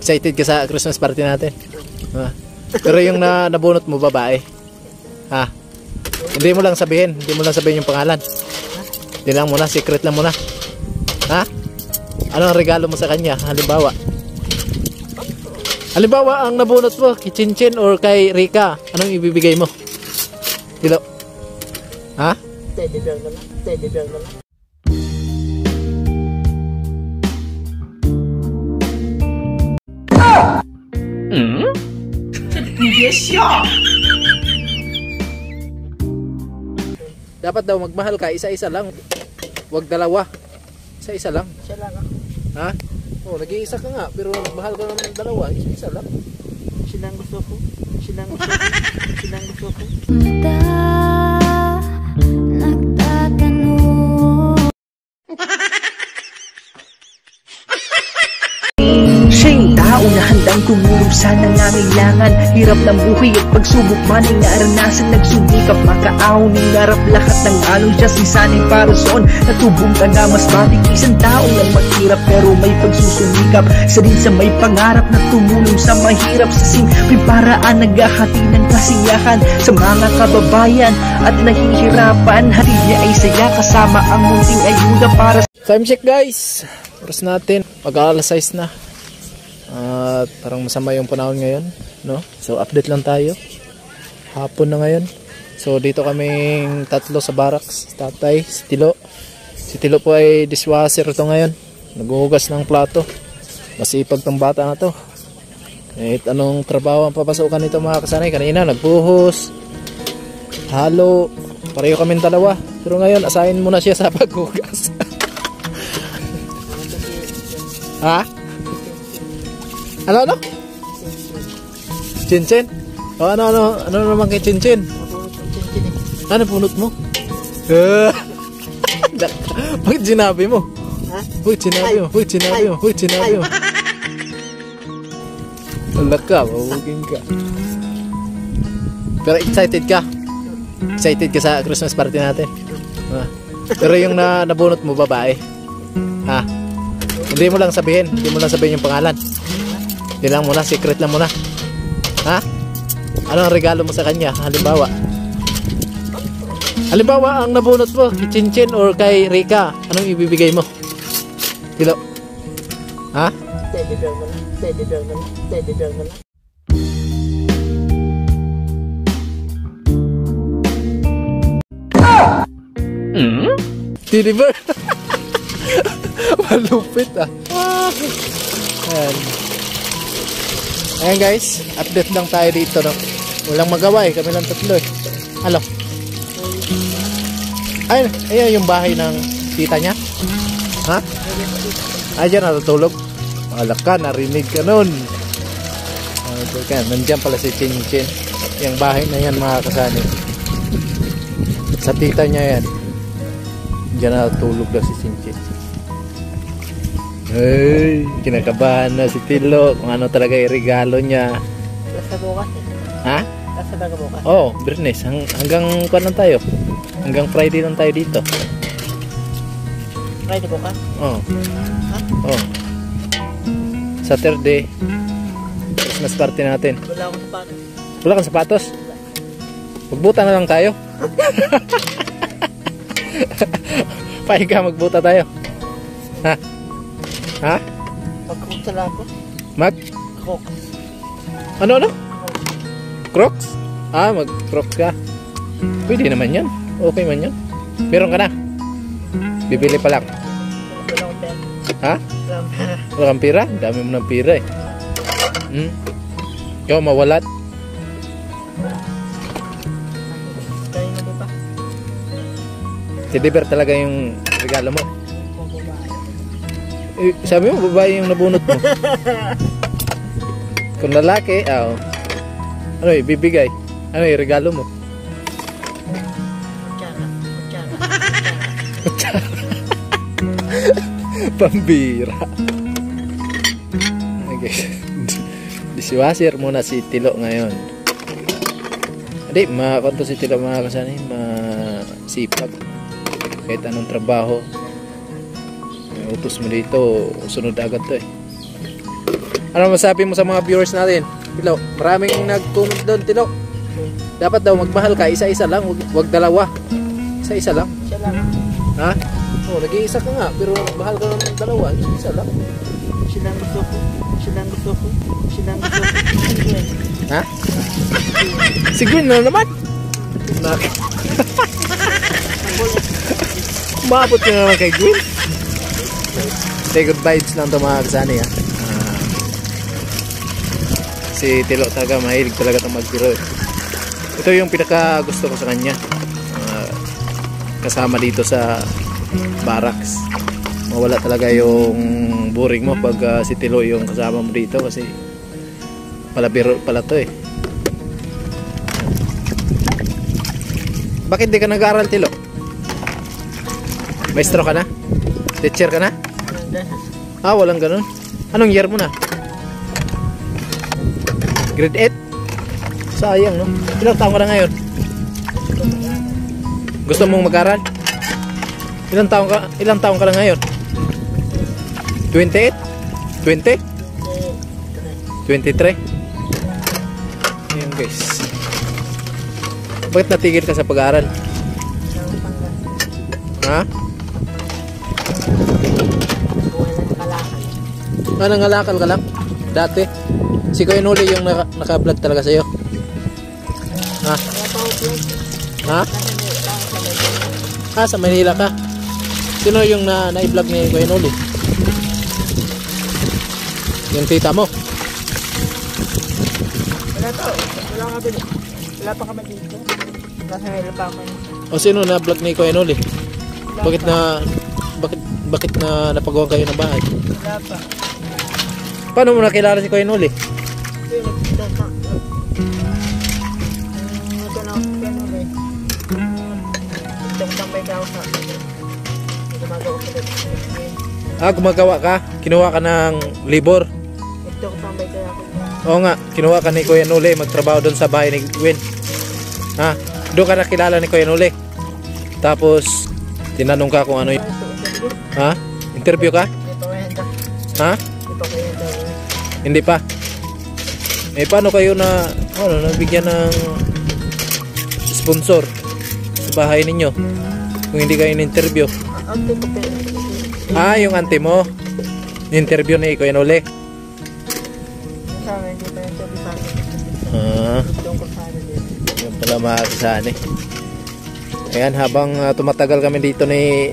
Excited ka sa Christmas party natin? Pero yung nabunot mo, babae. Ha? Hindi mo lang sabihin yung pangalan. Hindi lang muna, secret lang muna. Ha? Ano ang regalo mo sa kanya? Halimbawa, ang nabunot mo, kay Chinchin or kay Rika, anong ibibigay mo? Tilo? Ha? Teddy bear na lang. Teddy bear na lang. Dapat daw magmahal ka, isa-isa lang. Huwag dalawa. Isa-isa lang. Siya lang ako. Ha? Oh, nag-iisa ka nga, pero magmahal ka naman ng dalawa, isa-isa lang. Siya lang gusto ko. Siya lang gusto ko. Siya lang gusto ko. Siya'y tao na handang tumulong sa nangangailangan. Hirap ng buhay at pagsubok man ay naranasan. Nagsumikap makaaon, hinarap lahat ng alon. Siya sisanay para soon, natubong ka na mas matik. Isang tao lang maghirap pero may pagsusumikap. Isa din sa may pangarap na tumulong sa mahirap. Sa simpleng paraan naghahati ng kasiyahan sa mga kababayan at nahihirapan. Hati niya ay saya kasama ang munting ayuda para sa... Time check guys, oras natin, pag-aalas 6 na. At parang masama yung panahon ngayon, no? So update lang tayo. Hapon na ngayon. So dito kaming tatlo sa barracks. Tatay, si Tilo. Si Tilo po ay dishwasher ito ngayon. Naghuhugas ng plato. Masipag tong bata na to. Kahit anong trabaho ang papasukan nito mga kasanay. Kanina nagbuhos, halo, pareho kaming dalawa. Pero ngayon asahin muna siya sa paghugas. Ha? Ano? Chinchin? O ano naman kay Chinchin? Ano punot mo? Bakit sinabi mo? Bakit sinabi mo? Wala ka, mabugin ka. Pero excited ka? Excited ka sa Christmas party natin? Pero yung nabunot mo, babae. Ha? Hindi mo lang sabihin yung pangalan. Hindi lang muna, secret lang muna. Ha? Ano ang regalo mo sa kanya? Halimbawa, ang nabunot mo, kay Chinchin or kay Rika, anong ibibigay mo? Tilo? Ha? Teddy bear na lang. Teddy bear na lang. Teddy bear na lang. Teddy bear? Malupit ah. Ayan guys, update lang tayo dito, no? Walang magawa eh, kami lang tatlo eh. Ano? Ayan yung bahay ng tita niya. Ha? Ayan, natutulog. Alak ka, narinig ka nun. Nandiyan pala si Chinchin. Yung bahay na yan mga kasani. Sa tita niya yan. Diyan natutulog daw si Chinchin. Hey, kinakabahan na si Tilo kung ano talaga yung regalo niya. Nasa bukas eh. Ha? Nasa baga bukas. Oo, Bernes. Hanggang kuwan lang tayo. Hanggang Friday lang tayo dito. Friday bukas? Oo. Ha? Oo. Saturday, Christmas party natin. Wala akong sapatos. Wala kang sapatos? Magbuta na lang tayo. Pahinga ka, magbuta tayo. Ha? Ha? Mag-crocs na ako. Crocs? Ano? Crocs? Mag-crocs ka. Pwede naman yan. Okay man yan. Meron ka na? Bibili pa lang. Wala akong pera. Ha? Wala kang pira? Dami mo ng pira eh. Ikaw mawalat. Kaya na ba? Teddy bear talaga yung regalo mo. Sabi mo, babae yung nabunot mo. Kung lalaki, ano ibibigay? Ano yung regalo mo? Kutsara. Pambira. Okay. Dishwasher muna si Tilo ngayon. Hindi, makakonto si Tilo mga kasani. Masipag. Kahit anong trabaho. Utos mo dito, sunod agad to eh. Ano masabi mo sa mga viewers natin? Tilo, maraming nagtunod doon, Tilo. Dapat daw magmahal ka, isa-isa lang, wag dalawa. Isa-isa lang. Siya lang. Ha? Oh, nag-iisa ka nga, pero mahal ka ng dalawa, isa lang. Siya lang gusto ko. Siya lang gusto ko. Siya lang gusto ko. Ha? Si Gwen na naman. Maabot ka naman kay Gwen. Say good vibes lang ito mga kasani ha. Si Tilo talaga mahilig talaga itong magbiro. Ito yung pinaka gusto ko sa kanya. Kasama dito sa barracks. Mawala talaga yung boring mo pag si Tilo yung kasama mo dito kasi palabiro pala to eh. Bakit di ka nag-aaral, Tilo? Maestro ka na? Teacher ka na? Ah, walang ganun. Anong year mo na? Grade 8? Sayang, no? Ilang taon ka na ngayon? Gusto mong mag-aral? Ilang taon ka na ngayon? 28? 20? 23? Ayan guys. Bakit natigil ka sa pag-aaral? Ha? Nangangalakal ka lang? Dati? Si Kuya Noli yung naka-vlog talaga sa'yo? Ha? Ha? Ah, sa Manila ka? Sino yung na-vlog ni Kuya Noli? Yung tita mo? Wala to. Wala ka din. Wala pa kami dito. Nasa Manila pa ako. O sino na-vlog ni Kuya Noli? Bakit na napagawa kayo ng bahay? Wala pa. Paano mo nakilala si Kuya Noli? Ah, gumagawa ka? Kinuha ka ng libor? Oo nga, kinuha ka ni Kuya Noli magtrabaho doon sa bahay ni Gwen. Ha? Doon ka nakilala ni Kuya Noli. Tapos tinanong ka kung ano yun. Ha? Interview ka? Ha? Hindi pa. Eh paano kayo nabigyan ng sponsor sa bahay ninyo kung hindi kayo in-interview? Ah, yung auntie mo in-interview ni Kuya Noli. Ah, yung pala mga kasani. Ayan, habang tumatagal kami dito ni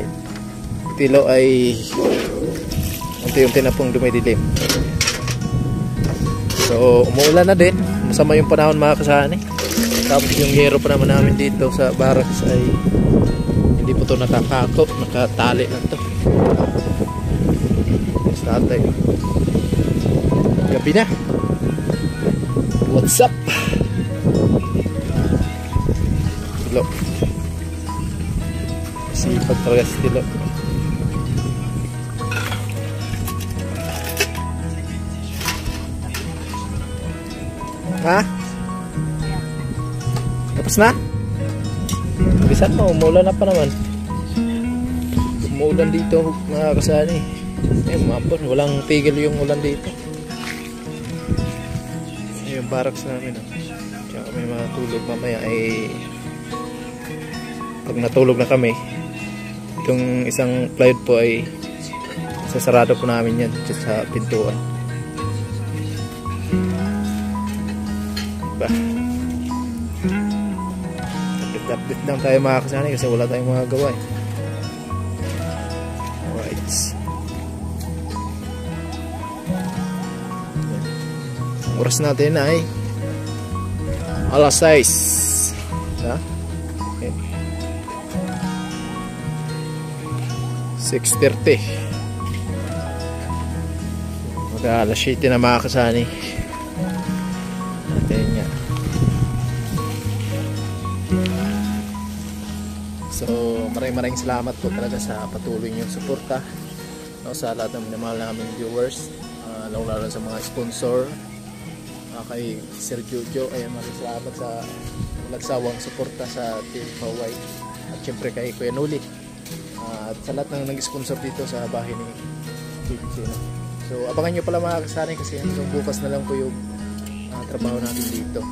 Tilo ay unti-unti na pong dumidilim. So umuulan na din, masama yung panahon mga kasani. Tapos yung hero pa naman namin dito sa barracks ay hindi po ito nakakako, nakatali na ito. Tatay, gabi na. What's up? Tilo, sipag talaga si Tilo. Ha? Tapos na? Bisan mo, umulan na pa naman. Umulan dito mga kasani. Eh, mapon, walang tigil yung ulan dito. Yung barracks namin. Kaya kami matulog mamaya ay pag natulog na kami, itong isang plywood po ay sasarado po namin yan sa pintuan. Ba? Update lang tayo mga kasani kasi wala tayong mga gawa eh. Alright. Ang oras natin ay alas 6. Ha? Okay. 6:30. Mag-alas 7 na mga kasani. So maraming salamat po talaga sa patuloy niyong suporta, no, sa lahat ng minamahal namin viewers, lalo sa mga sponsor, kay Sir Jojo, ay maraming salamat sa nagsawang suporta sa Team Hawaii at syempre kay Kuya Noli, at sa lahat ng nag-sponsor dito sa bahay ni Kuya. So abangan nyo pala mga kasanay kasi hanggang bukas na lang po yung trabaho natin dito.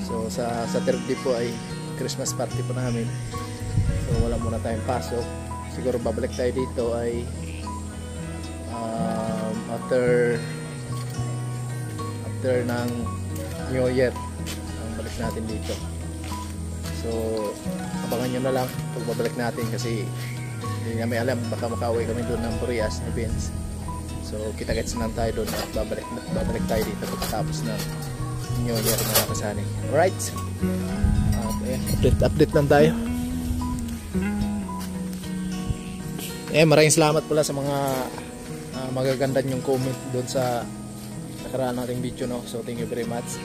So sa Saturday po ay Christmas party po namin. So wala muna tayong pasok. Siguro babalik tayo dito ay after ng New Year ang balik natin dito. So abangan nyo na lang pag babalik natin kasi hindi namin alam, baka makauwi kami doon ng Burias ni Vince. So kita-kits lang tayo doon at babalik tayo dito pagkatapos ng New Year mga kasanay. Alright, update lang tayo. Maraming salamat pala sa mga magaganda nyong comment doon sa nakaraan nating video, no? So thank you very much.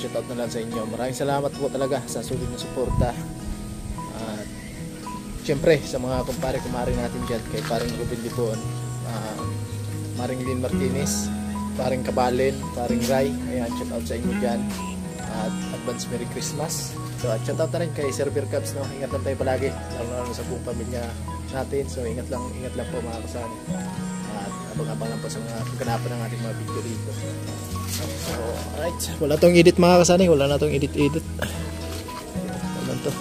Shout out na lang sa inyo. Maraming salamat po talaga sa sulit na suporta. Siyempre sa mga kumpare-kumare natin dyan, kay paring Ruben Lipon, Maring Lynn Martinez, paring Kabalin, paring Rai, ayan, shout out sa inyo dyan. At advance Merry Christmas. So at shout out na rin kay Sir Beer Cubs, no? Ingat lang tayo palagi, lalo sa buong pamilya natin. So ingat lang po mga kasani. At abang-abangan po sa mga kaganapan ng ating mga video dito. So alright, wala tong edit mga kasani, wala na tong edit. Wala to.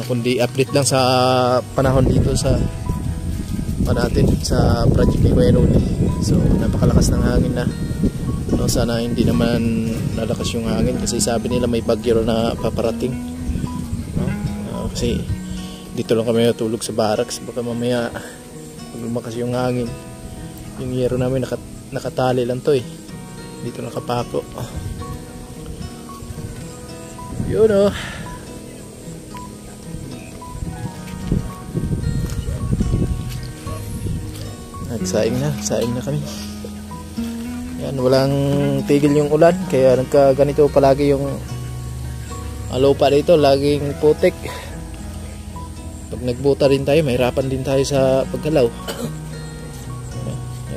Kundi update lang sa panahon dito sa natin sa project ni Kuya Noli. So napakalakas ng hangin na, no? Sana hindi naman lalakas yung hangin kasi sabi nila may bagyo na paparating, no? Kasi dito lang kami natulog sa barracks, baka mamaya pag lumakas yung hangin yung yero namin nakatali lang to dito nakapako. Yun o. Saing na kami. Yan, walang tigil yung ulan kaya nagkaganito palagi yung lupa dito, laging putik. Pag nagbuta rin tayo, mahirapan din tayo sa paggalaw.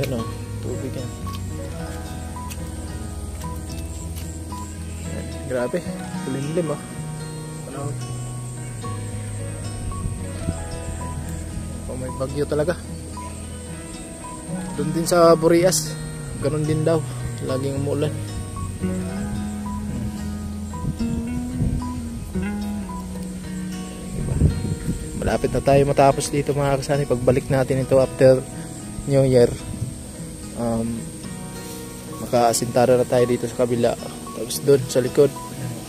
Ayun o, tubig yan. Grabe, kulimlim o. Panahon. May bagyo talaga. Doon din sa Burias, ganun din daw, laging umulan. Malapit na tayo matapos dito mga kasani. Pagbalik natin ito after New Year, makaasintara na tayo dito sa kabila. Tapos doon sa likod,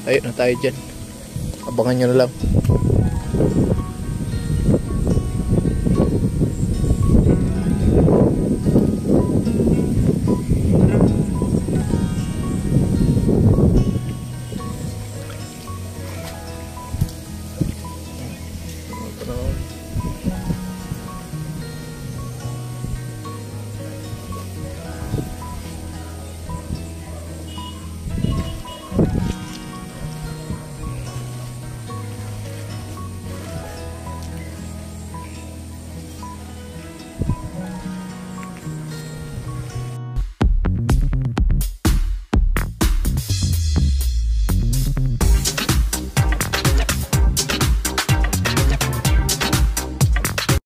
ayun na tayo dyan. Abangan nyo na lang.